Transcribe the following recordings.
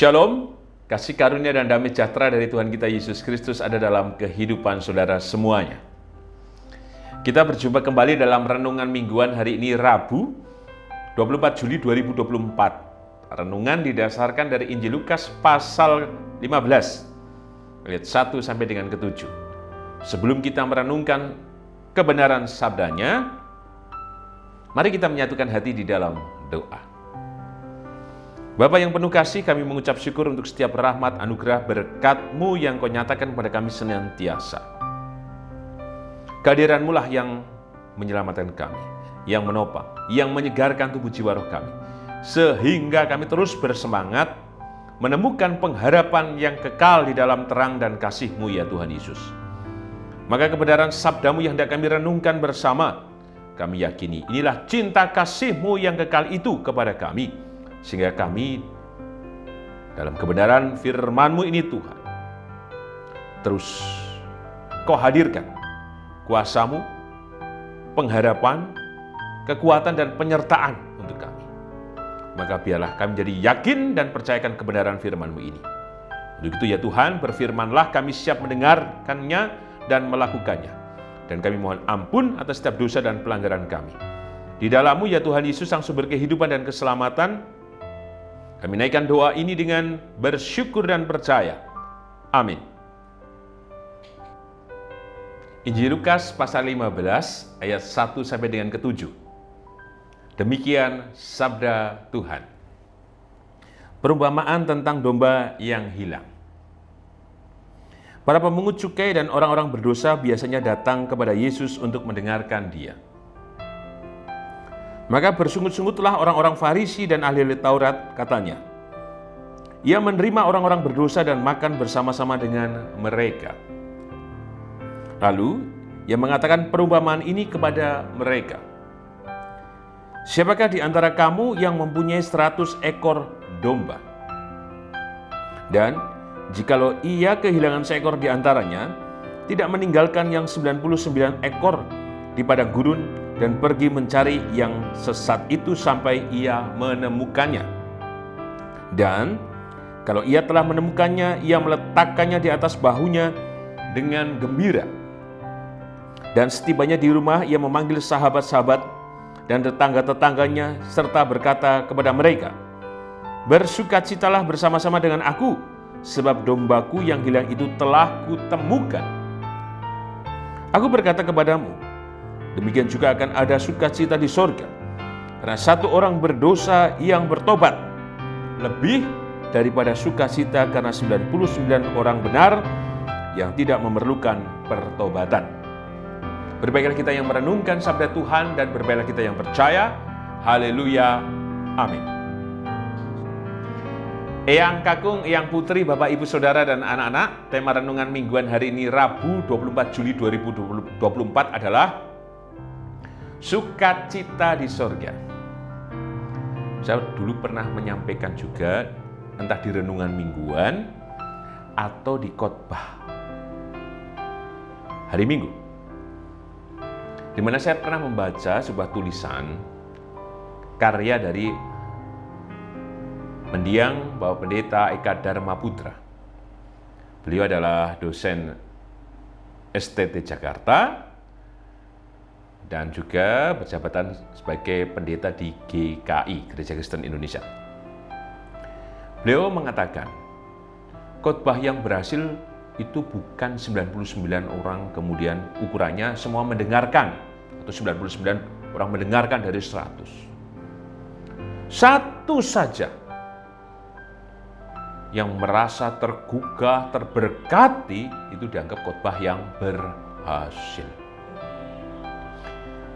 Shalom, kasih karunia dan damai sejahtera dari Tuhan kita Yesus Kristus ada dalam kehidupan saudara semuanya. Kita berjumpa kembali dalam renungan mingguan hari ini Rabu, 24 Juli 2024. Renungan didasarkan dari Injil Lukas pasal 15, ayat 1 sampai dengan ke-7. Sebelum kita merenungkan kebenaran sabdanya, mari kita menyatukan hati di dalam doa. Bapa yang penuh kasih, kami mengucap syukur untuk setiap rahmat, anugerah, berkat-Mu yang Kau nyatakan kepada kami senantiasa. Kehadiran-Mu lah yang menyelamatkan kami, yang menopang, yang menyegarkan tubuh jiwa roh kami, sehingga kami terus bersemangat menemukan pengharapan yang kekal di dalam terang dan kasih-Mu ya Tuhan Yesus. Maka kebenaran sabda-Mu yang hendak kami renungkan bersama, kami yakini inilah cinta kasih-Mu yang kekal itu kepada kami, sehingga kami dalam kebenaran firman-Mu ini Tuhan, terus Kau hadirkan kuasa-Mu, pengharapan, kekuatan dan penyertaan untuk kami. Maka biarlah kami jadi yakin dan percayakan kebenaran firman-Mu ini. Untuk itu ya Tuhan, berfirmanlah, kami siap mendengarkannya dan melakukannya. Dan kami mohon ampun atas setiap dosa dan pelanggaran kami. Di dalam-Mu ya Tuhan Yesus, sang sumber kehidupan dan keselamatan, kami naikkan doa ini dengan bersyukur dan percaya. Amin. Injil Lukas pasal 15 ayat 1 sampai dengan ke-7. Demikian sabda Tuhan. Perumpamaan tentang domba yang hilang. Para pemungut cukai dan orang-orang berdosa biasanya datang kepada Yesus untuk mendengarkan Dia. Maka bersungut-sungutlah orang-orang Farisi dan ahli Taurat, katanya, Ia menerima orang-orang berdosa dan makan bersama-sama dengan mereka. Lalu, Ia mengatakan perumpamaan ini kepada mereka. Siapakah di antara kamu yang mempunyai 100 ekor domba? Dan, jikalau ia kehilangan seekor di antaranya, tidak meninggalkan yang 99 ekor di padang gurun, dan pergi mencari yang sesat itu sampai ia menemukannya. Dan kalau ia telah menemukannya, ia meletakkannya di atas bahunya dengan gembira. Dan setibanya di rumah, ia memanggil sahabat-sahabat dan tetangga-tetangganya serta berkata kepada mereka, Bersukacitalah bersama-sama dengan aku, sebab dombaku yang hilang itu telah kutemukan. Aku berkata kepadamu, demikian juga akan ada sukacita di sorga, karena satu orang berdosa yang bertobat, lebih daripada sukacita karena 99 orang benar yang tidak memerlukan pertobatan. Berbaiklah kita yang merenungkan sabda Tuhan dan berbaiklah kita yang percaya. Haleluya. Amin. Eyang kakung, eyang putri, Bapak Ibu Saudara dan anak-anak, tema renungan mingguan hari ini Rabu 24 Juli 2024 adalah sukacita di sorga. Saya dulu pernah menyampaikan juga, entah di renungan mingguan atau di khotbah hari Minggu, di mana saya pernah membaca sebuah tulisan karya dari mendiang Bapak Pendeta Eka Dharma Putra. Beliau adalah dosen STT Jakarta dan juga berjabatan sebagai pendeta di GKI, Gereja Kristen Indonesia. Beliau mengatakan, khotbah yang berhasil itu bukan 99 orang kemudian ukurannya semua mendengarkan, atau 99 orang mendengarkan dari 100. Satu saja yang merasa tergugah, terberkati, itu dianggap khotbah yang berhasil.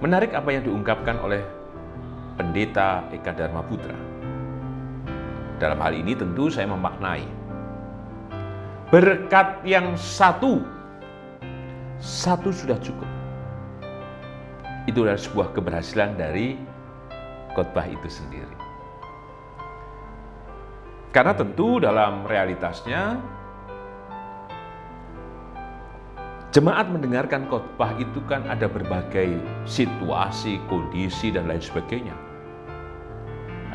Menarik apa yang diungkapkan oleh Pendeta Eka Dharma Putra. Dalam hal ini tentu saya memaknai berkat yang satu sudah cukup. Itu adalah sebuah keberhasilan dari khotbah itu sendiri. Karena tentu dalam realitasnya jemaat mendengarkan khotbah itu kan ada berbagai situasi, kondisi, dan lain sebagainya.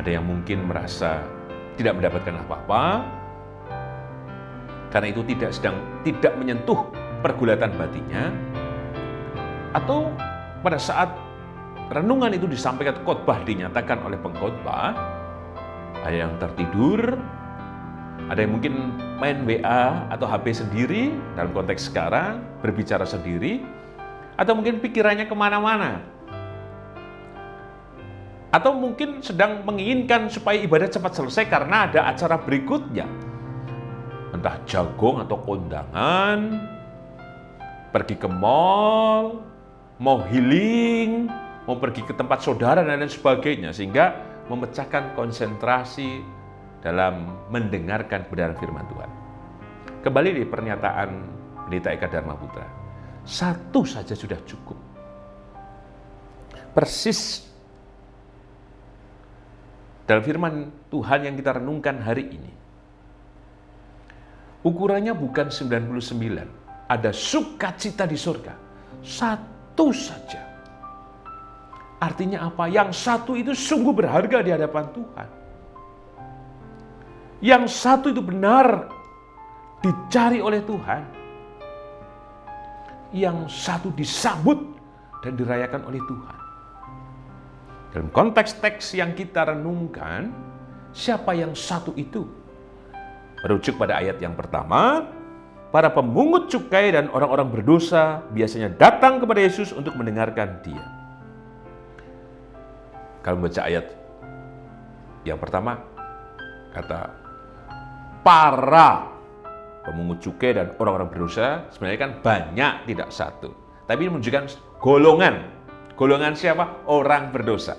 Ada yang mungkin merasa tidak mendapatkan apa-apa, karena itu tidak menyentuh pergulatan batinnya, atau pada saat renungan itu disampaikan, khotbah dinyatakan oleh pengkhotbah, ada yang tertidur, ada yang mungkin main WA atau HP sendiri dalam konteks sekarang, berbicara sendiri, atau mungkin pikirannya kemana-mana, atau mungkin sedang menginginkan supaya ibadah cepat selesai karena ada acara berikutnya, entah jagung atau kondangan, pergi ke mall, mau healing, mau pergi ke tempat saudara dan lain sebagainya, sehingga memecahkan konsentrasi dalam mendengarkan kebenaran firman Tuhan. Kembali di pernyataan Pendeta Eka Dharma Putra, satu saja sudah cukup. Persis dalam firman Tuhan yang kita renungkan hari ini. Ukurannya bukan 99, ada sukacita di surga. Satu saja. Artinya apa? Yang satu itu sungguh berharga di hadapan Tuhan. Yang satu itu benar dicari oleh Tuhan. Yang satu disambut dan dirayakan oleh Tuhan. Dalam konteks teks yang kita renungkan, siapa yang satu itu? Merujuk pada ayat yang pertama, para pemungut cukai dan orang-orang berdosa biasanya datang kepada Yesus untuk mendengarkan Dia. Kalau membaca ayat yang pertama, kata para pemungut cukai dan orang-orang berdosa, sebenarnya kan banyak, tidak satu. Tapi ini menunjukkan golongan. Golongan siapa? Orang berdosa.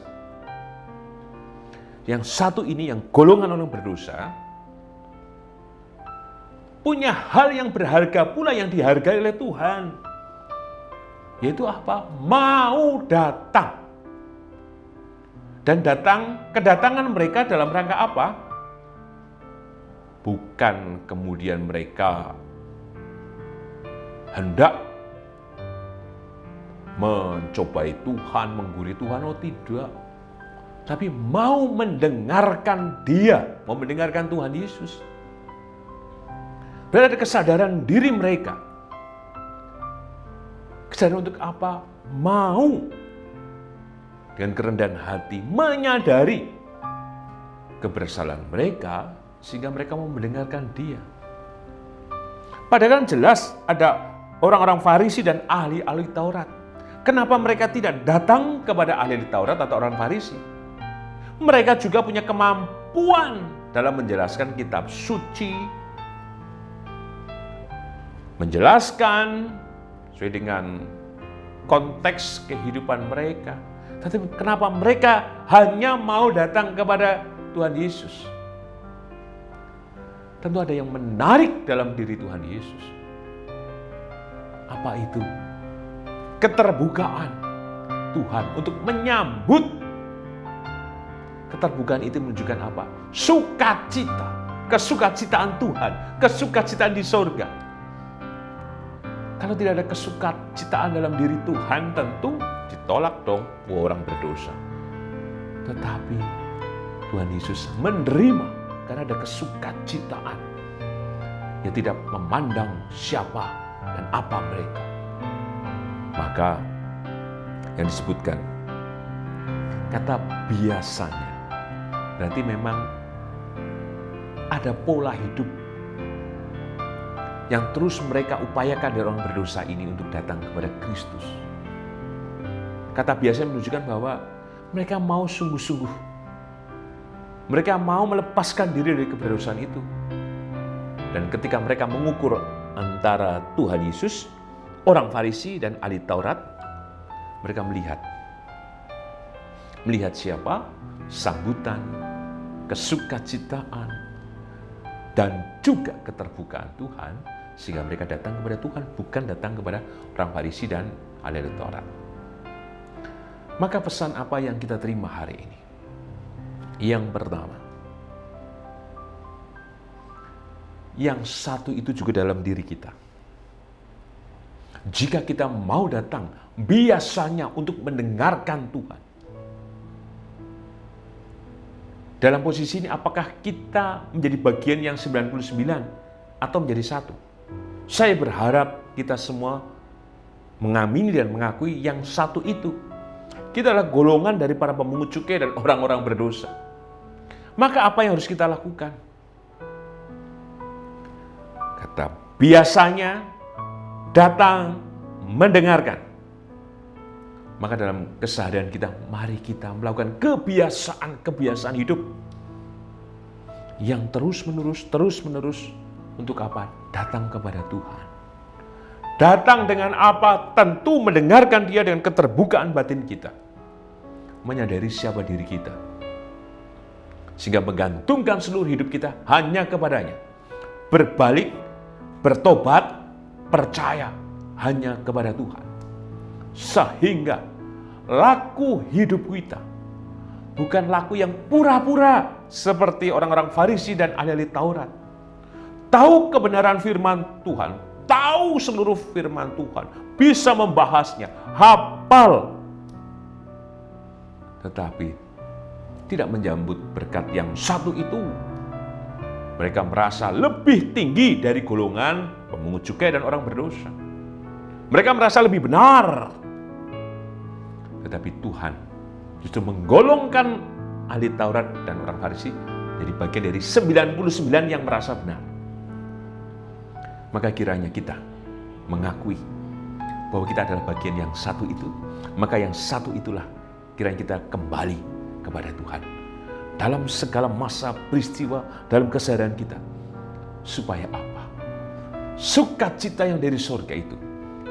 Yang satu ini, yang golongan orang berdosa, punya hal yang berharga pula yang dihargai oleh Tuhan. Yaitu apa? Mau datang. Dan kedatangan mereka dalam rangka apa? Bukan kemudian mereka hendak mencobai Tuhan, menggurui Tuhan, oh tidak. Tapi mau mendengarkan Dia, mau mendengarkan Tuhan Yesus. Berada kesadaran diri mereka. Kesadaran untuk apa? Mau dengan kerendahan hati menyadari kebersalahan mereka sehingga mereka mau mendengarkan Dia. Padahal kan jelas ada orang-orang Farisi dan ahli-ahli Taurat. Kenapa mereka tidak datang kepada ahli Taurat atau orang Farisi? Mereka juga punya kemampuan dalam menjelaskan kitab suci, menjelaskan sesuai dengan konteks kehidupan mereka. Tapi kenapa mereka hanya mau datang kepada Tuhan Yesus? Tentu ada yang menarik dalam diri Tuhan Yesus. Apa itu? Keterbukaan Tuhan untuk menyambut. Keterbukaan itu menunjukkan apa? Sukacita, kesukacitaan Tuhan, kesukacitaan di sorga. Kalau tidak ada kesukacitaan dalam diri Tuhan, tentu ditolak dong orang berdosa. Tetapi Tuhan Yesus menerima karena ada kesukacitaan. Dia tidak memandang siapa dan apa mereka. Maka yang disebutkan kata biasanya berarti memang ada pola hidup yang terus mereka upayakan dari orang berdosa ini untuk datang kepada Kristus. Kata biasanya menunjukkan bahwa mereka mau sungguh-sungguh. Mereka mau melepaskan diri dari keberdosaan itu. Dan ketika mereka mengukur antara Tuhan Yesus, orang Farisi dan ahli Taurat, mereka melihat siapa? Sambutan, kesukacitaan, dan juga keterbukaan Tuhan, sehingga mereka datang kepada Tuhan, bukan datang kepada orang Farisi dan ahli Taurat. Maka pesan apa yang kita terima hari ini? Yang pertama, yang satu itu juga dalam diri kita. Jika kita mau datang, biasanya untuk mendengarkan Tuhan. Dalam posisi ini, apakah kita menjadi bagian yang 99 atau menjadi satu. Saya berharap kita semua mengamini dan mengakui yang satu itu. Kita adalah golongan dari para pemungut cukai dan orang-orang berdosa. Maka apa yang harus kita lakukan? Kata biasanya datang mendengarkan. Maka dalam keseharian kita, mari kita melakukan kebiasaan-kebiasaan hidup yang terus-menerus untuk apa? Datang kepada Tuhan. Datang dengan apa? Tentu mendengarkan Dia dengan keterbukaan batin kita. Menyadari siapa diri kita. Sehingga menggantungkan seluruh hidup kita hanya kepadanya. Berbalik, bertobat, percaya hanya kepada Tuhan. Sehingga laku hidup kita bukan laku yang pura-pura seperti orang-orang Farisi dan ahli Taurat. Tahu kebenaran firman Tuhan, tahu seluruh firman Tuhan, bisa membahasnya, hafal. Tetapi tidak menyambut berkat yang satu itu. Mereka merasa lebih tinggi dari golongan pemungut cukai dan orang berdosa. Mereka merasa lebih benar. Tetapi Tuhan justru menggolongkan ahli Taurat dan orang Farisi jadi bagian dari 99 yang merasa benar. Maka kiranya kita mengakui bahwa kita adalah bagian yang satu itu. Maka yang satu itulah kiranya kita kembali kepada Tuhan dalam segala masa peristiwa dalam keseharian kita. Supaya apa? Sukacita yang dari surga itu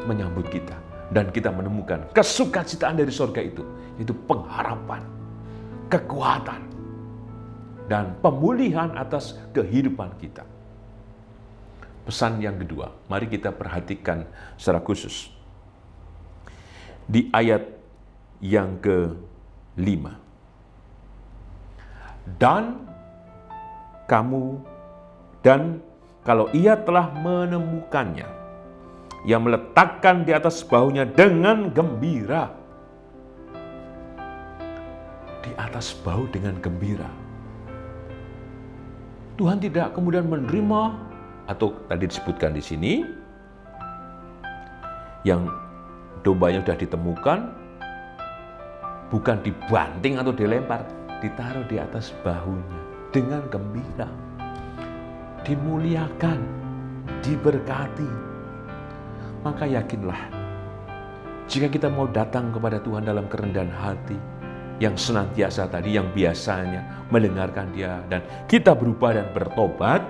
menyambut kita dan kita menemukan kesukacitaan dari surga itu, yaitu pengharapan, kekuatan, dan pemulihan atas kehidupan kita. Pesan yang kedua, mari kita perhatikan secara khusus di ayat yang ke-5. Dan kalau ia telah menemukannya, ia meletakkan di atas bahunya dengan gembira. Di atas bahu dengan gembira. Tuhan tidak kemudian menerima, atau tadi disebutkan di sini, yang dombanya sudah ditemukan, bukan dibanting atau dilempar, ditaruh di atas bahunya dengan gembira, dimuliakan, diberkati. Maka yakinlah, jika kita mau datang kepada Tuhan dalam kerendahan hati, yang senantiasa tadi, yang biasanya mendengarkan Dia, dan kita berubah dan bertobat,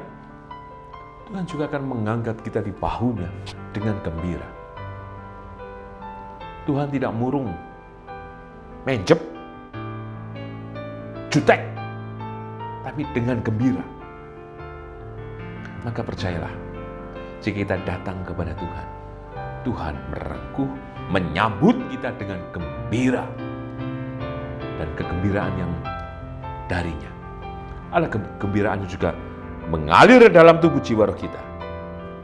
Tuhan juga akan mengangkat kita di bahunya dengan gembira. Tuhan tidak murung, menjep, jutek, tapi dengan gembira. Maka percayalah, jika kita datang kepada Tuhan, Tuhan merengkuh, menyambut kita dengan gembira. Dan kegembiraan yang darinya adalah kegembiraan yang juga mengalir dalam tubuh jiwa roh kita.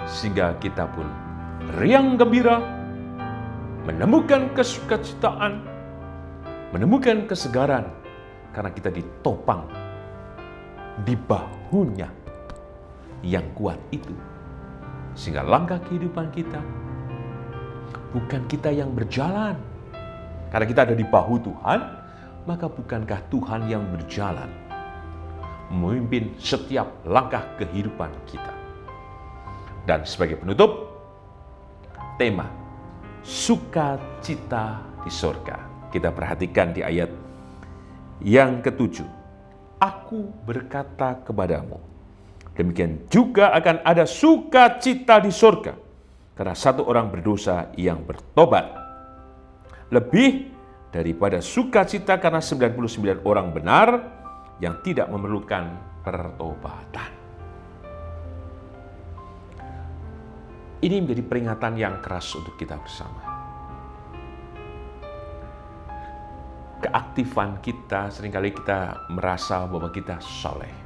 Sehingga kita pun riang gembira, menemukan kesukacitaan, menemukan kesegaran, karena kita ditopang di bahunya yang kuat itu. Sehingga langkah kehidupan kita bukan kita yang berjalan. Karena kita ada di bahu Tuhan, maka bukankah Tuhan yang berjalan memimpin setiap langkah kehidupan kita. Dan sebagai penutup, tema sukacita di sorga. Kita perhatikan di ayat yang ke-7. Aku berkata kepadamu, demikian juga akan ada sukacita di sorga karena satu orang berdosa yang bertobat, lebih daripada sukacita karena 99 orang benar yang tidak memerlukan pertobatan. Ini menjadi peringatan yang keras untuk kita bersama. Keaktifan kita, seringkali kita merasa bahwa kita soleh.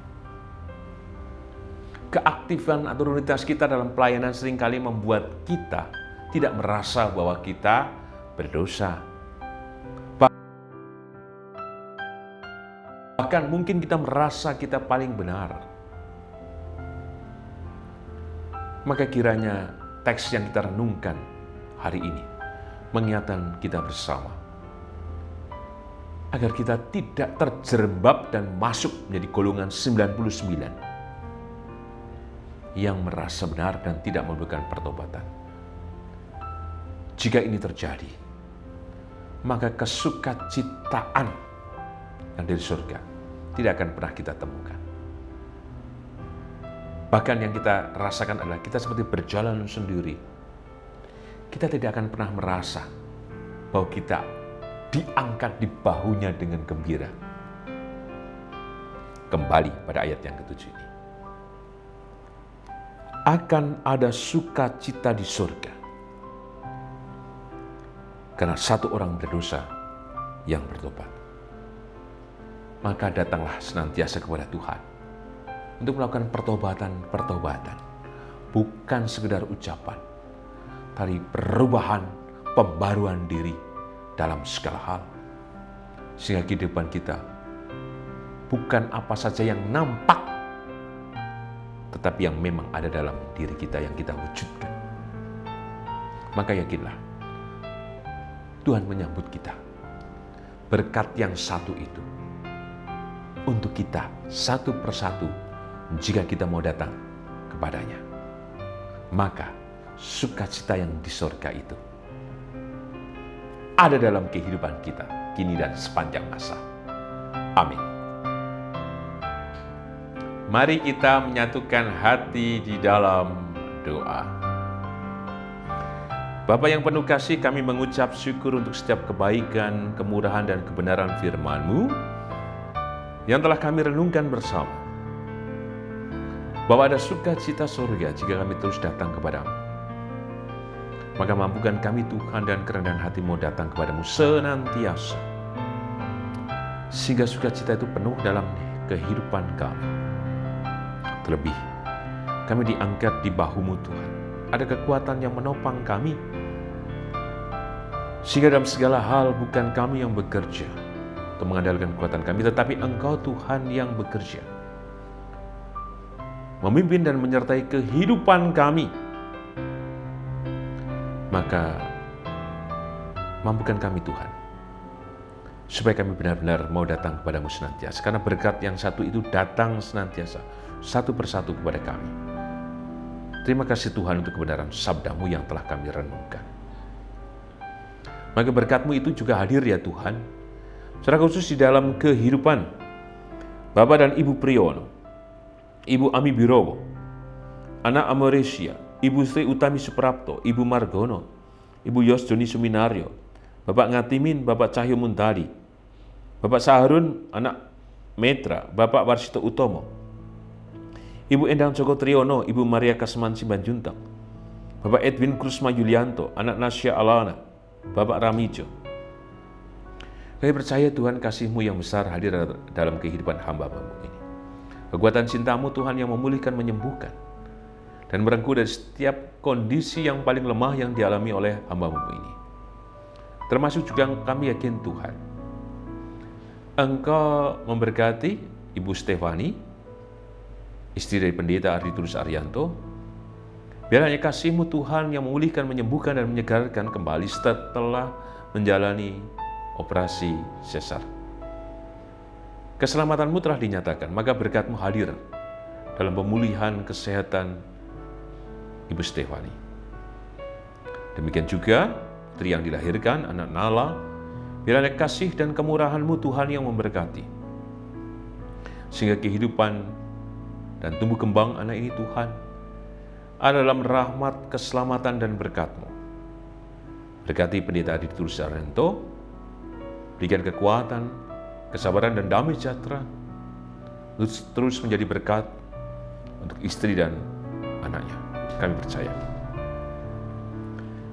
Keaktifan atau rutinitas kita dalam pelayanan seringkali membuat kita tidak merasa bahwa kita berdosa. Bahkan mungkin kita merasa kita paling benar. Maka kiranya teks yang kita renungkan hari ini mengingatkan kita bersama agar kita tidak terjerembab dan masuk menjadi golongan 99 yang merasa benar dan tidak memerlukan pertobatan. Jika ini terjadi, maka kesukacitaan yang dari surga tidak akan pernah kita temukan. Bahkan yang kita rasakan adalah kita seperti berjalan sendiri. Kita tidak akan pernah merasa bahwa kita diangkat di bahunya dengan gembira. Kembali pada ayat yang ke-7 ini. Akan ada sukacita di surga karena satu orang berdosa yang bertobat. Maka datanglah senantiasa kepada Tuhan untuk melakukan pertobatan, bukan sekedar ucapan, tapi perubahan, pembaruan diri dalam segala hal. Sehingga kehidupan kita bukan apa saja yang nampak, tetapi yang memang ada dalam diri kita yang kita wujudkan. Maka yakinlah, Tuhan menyambut kita. Berkat yang satu itu untuk kita satu persatu jika kita mau datang kepadanya. Maka sukacita yang di surga itu ada dalam kehidupan kita kini dan sepanjang masa. Amin. Mari kita menyatukan hati di dalam doa. Bapa yang penuh kasih, kami mengucap syukur untuk setiap kebaikan, kemurahan, dan kebenaran firman-Mu yang telah kami renungkan bersama. Bahwa ada sukacita surga jika kami terus datang kepadamu. Maka mampukan kami Tuhan dan kerendahan hati mau datang kepadamu senantiasa. Sehingga sukacita itu penuh dalam kehidupan kami. Terlebih, kami diangkat di bahu-Mu Tuhan. Ada kekuatan yang menopang kami. Sehingga dalam segala hal bukan kami yang bekerja untuk mengandalkan kekuatan kami, tetapi Engkau Tuhan yang bekerja. Memimpin dan menyertai kehidupan kami. Maka mampukan kami Tuhan, supaya kami benar-benar mau datang kepadamu senantiasa. Karena berkat yang satu itu datang senantiasa, satu persatu kepada kami. Terima kasih Tuhan untuk kebenaran sabda-Mu yang telah kami renungkan. Maka berkat-Mu itu juga hadir ya Tuhan, secara khusus di dalam kehidupan Bapak dan Ibu Priyono, Ibu Ami Birowo, Anak Amoresia, Ibu Sri Utami Suprapto, Ibu Margono, Ibu Yos Joni Suminario, Bapak Ngatimin, Bapak Cahyo Muntadi, Bapak Saharun, Anak Metra, Bapak Warsito Utomo, Ibu Endang Joko Triyono, Ibu Maria Kasman Simbanjuntang, Bapak Edwin Krusma Yulianto, Anak Nasya Alana, Bapak Ramijo. Kami percaya Tuhan kasih-Mu yang besar hadir dalam kehidupan hamba-Mu ini. Kekuatan cinta-Mu Tuhan yang memulihkan, menyembuhkan, dan merengkuh dari setiap kondisi yang paling lemah yang dialami oleh hamba-Mu ini. Termasuk juga kami yakin Tuhan, Engkau memberkati Ibu Stefani, istri dari Pendeta Arditurus Arianto. Biar hanya kasih-Mu Tuhan yang memulihkan, menyembuhkan, dan menyegarkan kembali setelah menjalani operasi sesar. Keselamatan-Mu telah dinyatakan, maka berkat-Mu hadir dalam pemulihan kesehatan Ibu Stefani. Demikian juga putri yang dilahirkan, anak Nala, biar ada kasih dan kemurahan-Mu Tuhan yang memberkati. Sehingga kehidupan dan tumbuh kembang anak ini Tuhan ada dalam rahmat, keselamatan, dan berkat-Mu. Berkati Pendeta Arditurus Arianto, berikan kekuatan, kesabaran, dan damai sejahtera, terus menjadi berkat untuk istri dan anaknya. Kami percaya.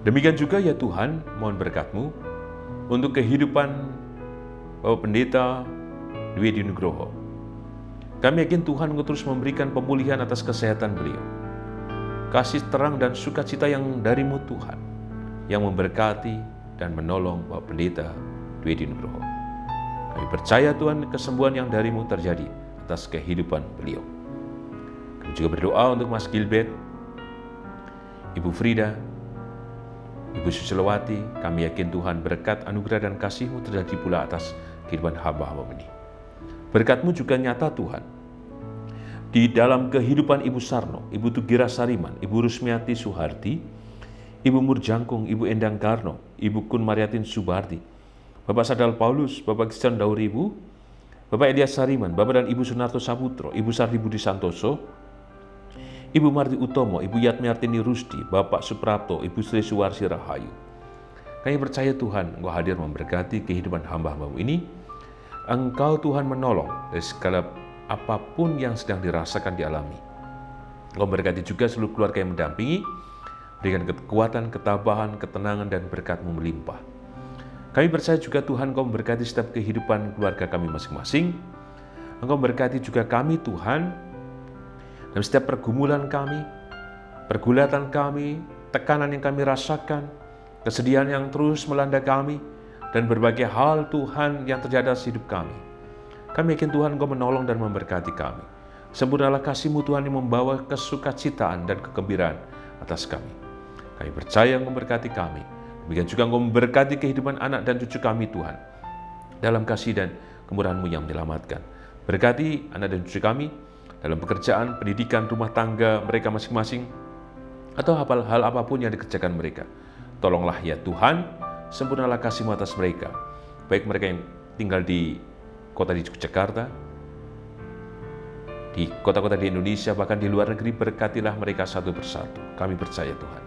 Demikian juga ya Tuhan, mohon berkat-Mu untuk kehidupan Bapak Pendeta Dwi Edi Nugroho. Kami yakin Tuhan terus memberikan pemulihan atas kesehatan beliau. Kasih terang dan sukacita yang dari-Mu Tuhan, yang memberkati dan menolong Bapak Pendeta Dwi Edi Nugroho. Kami percaya Tuhan, kesembuhan yang dari-Mu terjadi atas kehidupan beliau. Kami juga berdoa untuk Mas Gilbert, Ibu Frida, Ibu Susilowati, kami yakin Tuhan berkat anugerah dan kasih-Mu terjadi pula atas kehidupan hamba-hamba ini. Berkat-Mu juga nyata Tuhan, di dalam kehidupan Ibu Sarno, Ibu Tugira Sariman, Ibu Rusmiati Suhardi, Ibu Murjangkung, Ibu Endang Karno, Ibu Kun Mariatin Subardi, Bapak Sadal Paulus, Bapak Christian Dauribu, Bapak Elias Sariman, Bapak dan Ibu Sunarto Saputro, Ibu Sardi Budi Santoso, Ibu Marti Utomo, Ibu Yatmiartini Rusdi, Bapak Suprapto, Ibu Sri Suwarsi Rahayu. Kami percaya Tuhan, Engkau hadir memberkati kehidupan hamba-hamba-Mu ini. Engkau Tuhan menolong dari segala apapun yang sedang dirasakan dialami. Engkau memberkati juga seluruh keluarga yang mendampingi, berikan kekuatan, ketabahan, ketenangan, dan berkat-Mu melimpah. Kami percaya juga Tuhan, Engkau memberkati setiap kehidupan keluarga kami masing-masing. Engkau memberkati juga kami Tuhan, dalam setiap pergumulan kami, pergulatan kami, tekanan yang kami rasakan, kesedihan yang terus melanda kami, dan berbagai hal Tuhan yang terjadi dalam hidup kami. Kami yakin Tuhan Engkau menolong dan memberkati kami. Sempurnalah kasih-Mu Tuhan yang membawa kesukacitaan dan kegembiraan atas kami. Kami percaya Engkau memberkati kami. Demikian juga Engkau memberkati kehidupan anak dan cucu kami Tuhan, dalam kasih dan kemurahan-Mu yang menyelamatkan. Berkati anak dan cucu kami, dalam pekerjaan, pendidikan, rumah tangga mereka masing-masing, atau hal apapun yang dikerjakan mereka. Tolonglah ya Tuhan, sempurnalah kasih-Mu atas mereka. Baik mereka yang tinggal di kota di Yogyakarta, di kota-kota di Indonesia, bahkan di luar negeri, berkatilah mereka satu persatu. Kami percaya Tuhan.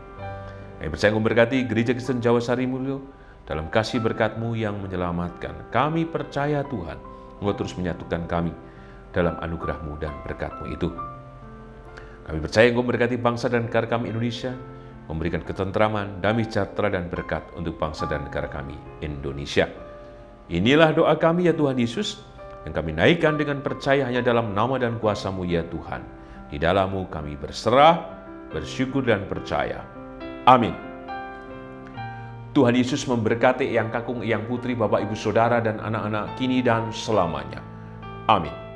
Kami percaya Engkau memberkati Gereja Kristen Jawa Sari Mulyo, dalam kasih berkat-Mu yang menyelamatkan. Kami percaya Tuhan, Engkau terus menyatukan kami dalam anugerah-Mu dan berkat-Mu itu. Kami percaya Engkau memberkati bangsa dan negara kami Indonesia, memberikan ketentraman, damai sejahtera dan berkat untuk bangsa dan negara kami Indonesia. Inilah doa kami ya Tuhan Yesus, yang kami naikkan dengan percaya hanya dalam nama dan kuasa-Mu ya Tuhan. Di dalam-Mu kami berserah, bersyukur dan percaya. Amin. Tuhan Yesus memberkati Eyang Kakung, Eyang Putri, Bapak Ibu Saudara dan anak-anak kini dan selamanya. Amin.